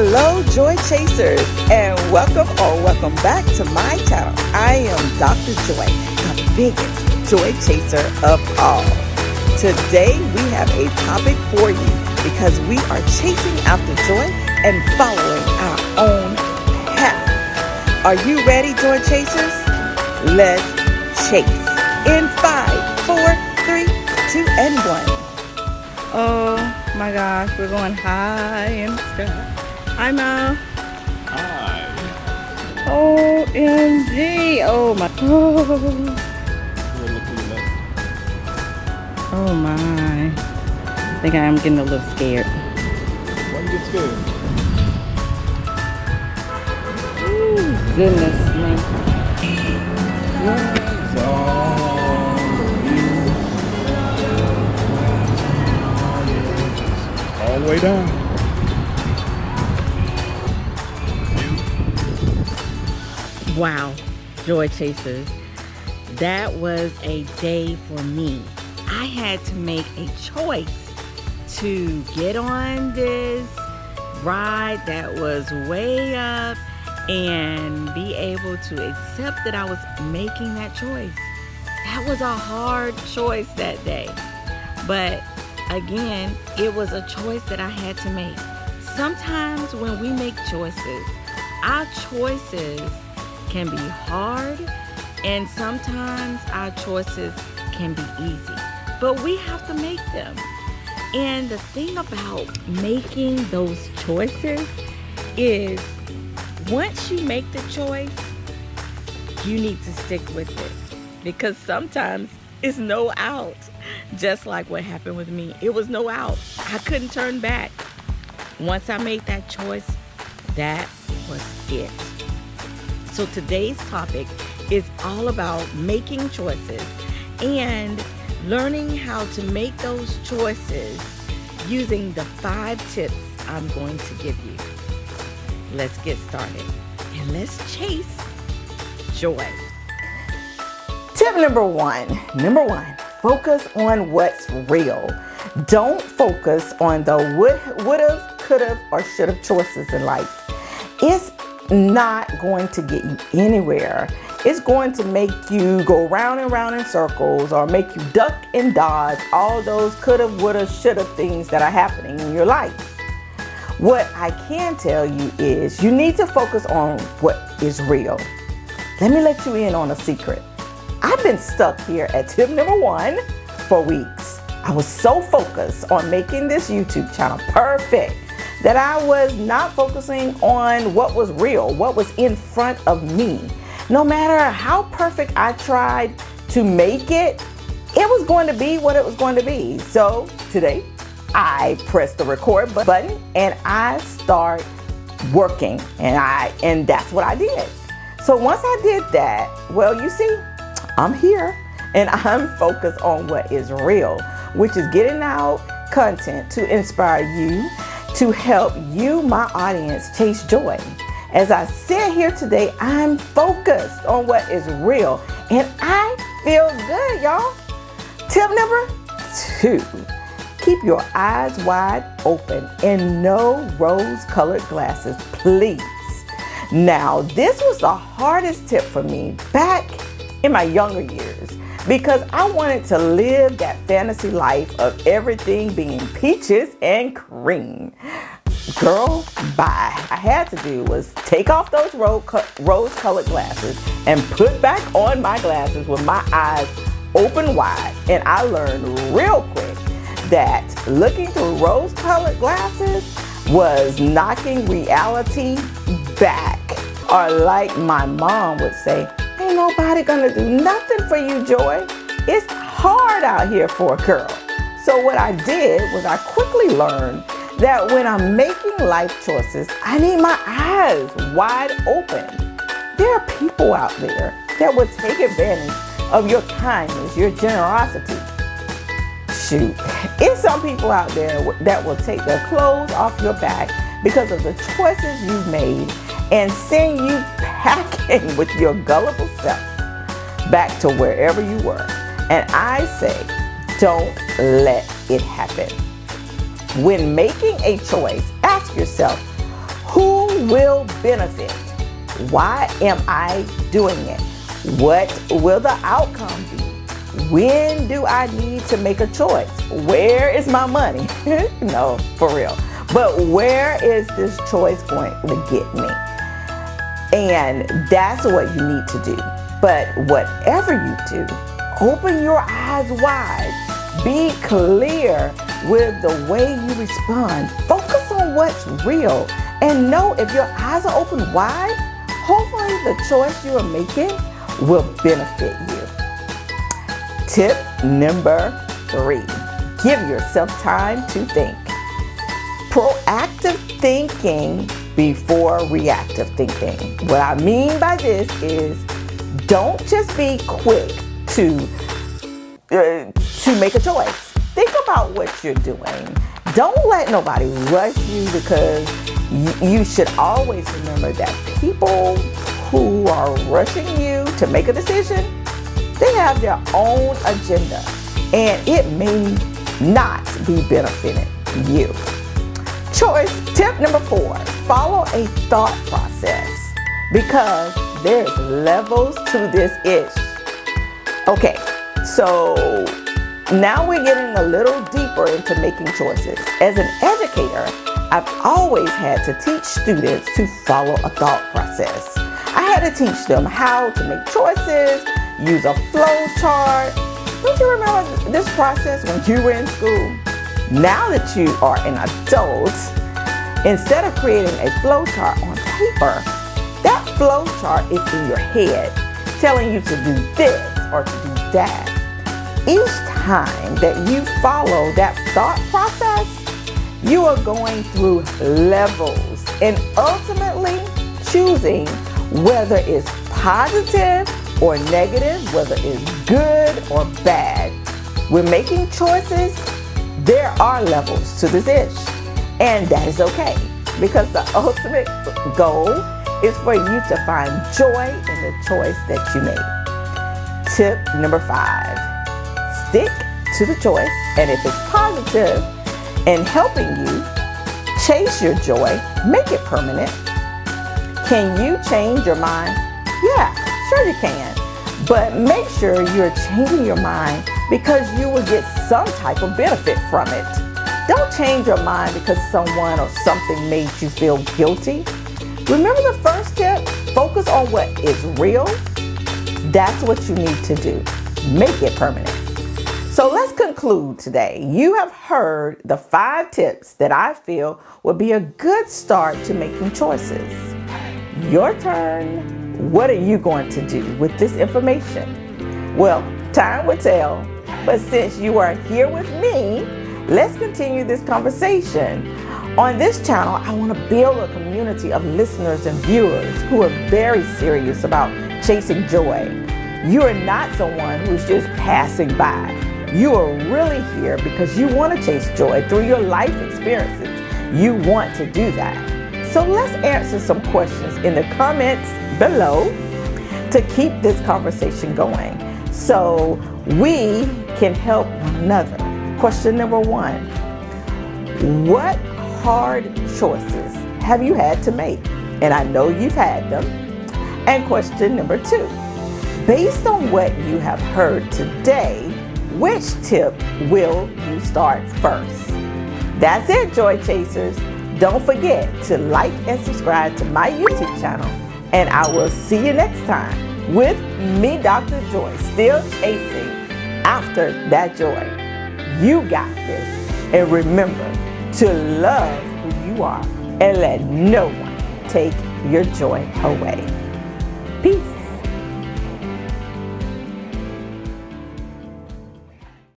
Hello, Joy Chasers, and welcome back to my channel. I am Dr. Joy, the biggest joy chaser of all. Today, we have a topic for you because we are chasing after joy and following our own path. Are you ready, Joy Chasers? Let's chase. In 5, 4, 3, 2, and 1. Oh my gosh, we're going high in the sky. Hi, Mo. Hi. OMG. Oh my. Oh my. I think I am getting a little scared. Why you get scared? Ooh, goodness me. All the way down. Wow, Joy Chasers, that was a day for me. I had to make a choice to get on this ride that was way up and be able to accept that I was making that choice. That was a hard choice that day. But again, it was a choice that I had to make. Sometimes when we make choices, our choices can be hard, and sometimes our choices can be easy, but we have to make them. And the thing about making those choices is once you make the choice, you need to stick with it, because sometimes it's no out. Just like what happened with me, it was no out. I couldn't turn back. Once I made that choice, that was it. So today's topic is all about making choices and learning how to make those choices using the 5 tips I'm going to give you. Let's get started and let's chase joy. Tip number one, focus on what's real. Don't focus on the would've, could've, or should've choices in life. It's not going to get you anywhere. It's going to make you go round and round in circles, or make you duck and dodge all those coulda, woulda, shoulda things that are happening in your life. What I can tell you is you need to focus on what is real. Let me let you in on a secret. I've been stuck here at tip number 1 for weeks. I was so focused on making this YouTube channel perfect that I was not focusing on what was real, what was in front of me. No matter how perfect I tried to make it, it was going to be what it was going to be. So today, I pressed the record button and I start working, and that's what I did. So once I did that, well, you see, I'm here and I'm focused on what is real, which is getting out content to inspire you, to help you, my audience, chase joy. As I sit here today, I'm focused on what is real, and I feel good, y'all. Tip number 2, keep your eyes wide open and no rose-colored glasses, please. Now, this was the hardest tip for me back in my younger years, because I wanted to live that fantasy life of everything being peaches and cream. Girl, bye. I had to do was take off those rose-colored glasses and put back on my glasses with my eyes open wide. And I learned real quick that looking through rose-colored glasses was knocking reality back. Or like my mom would say, ain't nobody gonna do nothing for you, Joy. It's hard out here for a girl. So what I did was I quickly learned that when I'm making life choices, I need my eyes wide open. There are people out there that will take advantage of your kindness, your generosity. Shoot, it's some people out there that will take their clothes off your back because of the choices you've made and send you packing with your gullible self back to wherever you were. And I say, don't let it happen. When making a choice, ask yourself, Who will benefit? Why am I doing it? What will the outcome be? When do I need to make a choice? Where is my money? No, for real. But where is this choice going to get me? And that's what you need to do. But whatever you do, open your eyes wide. Be clear with the way you respond. Focus on what's real. And know if your eyes are open wide, hopefully the choice you are making will benefit you. Tip number 3, give yourself time to think. Proactive thinking before reactive thinking. What I mean by this is don't just be quick to make a choice. Think about what you're doing. Don't let nobody rush you, because you should always remember that people who are rushing you to make a decision, they have their own agenda, and it may not be benefiting you. Choice tip number 4, follow a thought process, because there's levels to this ish. Okay, so now we're getting a little deeper into making choices. As an educator, I've always had to teach students to follow a thought process. I had to teach them how to make choices, use a flow chart. Don't you remember this process when you were in school? Now that you are an adult, instead of creating a flow chart on paper, that flow chart is in your head, telling you to do this or to do that. Each time that you follow that thought process, you are going through levels and ultimately choosing whether it's positive or negative, whether it's good or bad. When making choices, there are levels to this ish, and that is okay, because the ultimate goal is for you to find joy in the choice that you made. Tip number 5, stick to the choice, and if it's positive and helping you chase your joy, make it permanent. Can you change your mind? Yeah, sure you can. But make sure you're changing your mind because you will get some type of benefit from it. Don't change your mind because someone or something made you feel guilty. Remember the first tip? Focus on what is real. That's what you need to do. Make it permanent. So let's conclude today. You have heard the 5 tips that I feel would be a good start to making choices. Your turn. What are you going to do with this information? Well, time will tell, but since you are here with me, let's continue this conversation. On this channel, I want to build a community of listeners and viewers who are very serious about chasing joy. You are not someone who's just passing by. You are really here because you want to chase joy through your life experiences. You want to do that. So let's answer some questions in the comments below to keep this conversation going so we can help one another. Question number 1, what hard choices have you had to make? And I know you've had them. And question number 2, based on what you have heard today, which tip will you start first? That's it, Joy Chasers. Don't forget to like and subscribe to my YouTube channel. And I will see you next time with me, Dr. Joy, still chasing after that joy. You got this. And remember to love who you are and let no one take your joy away. Peace.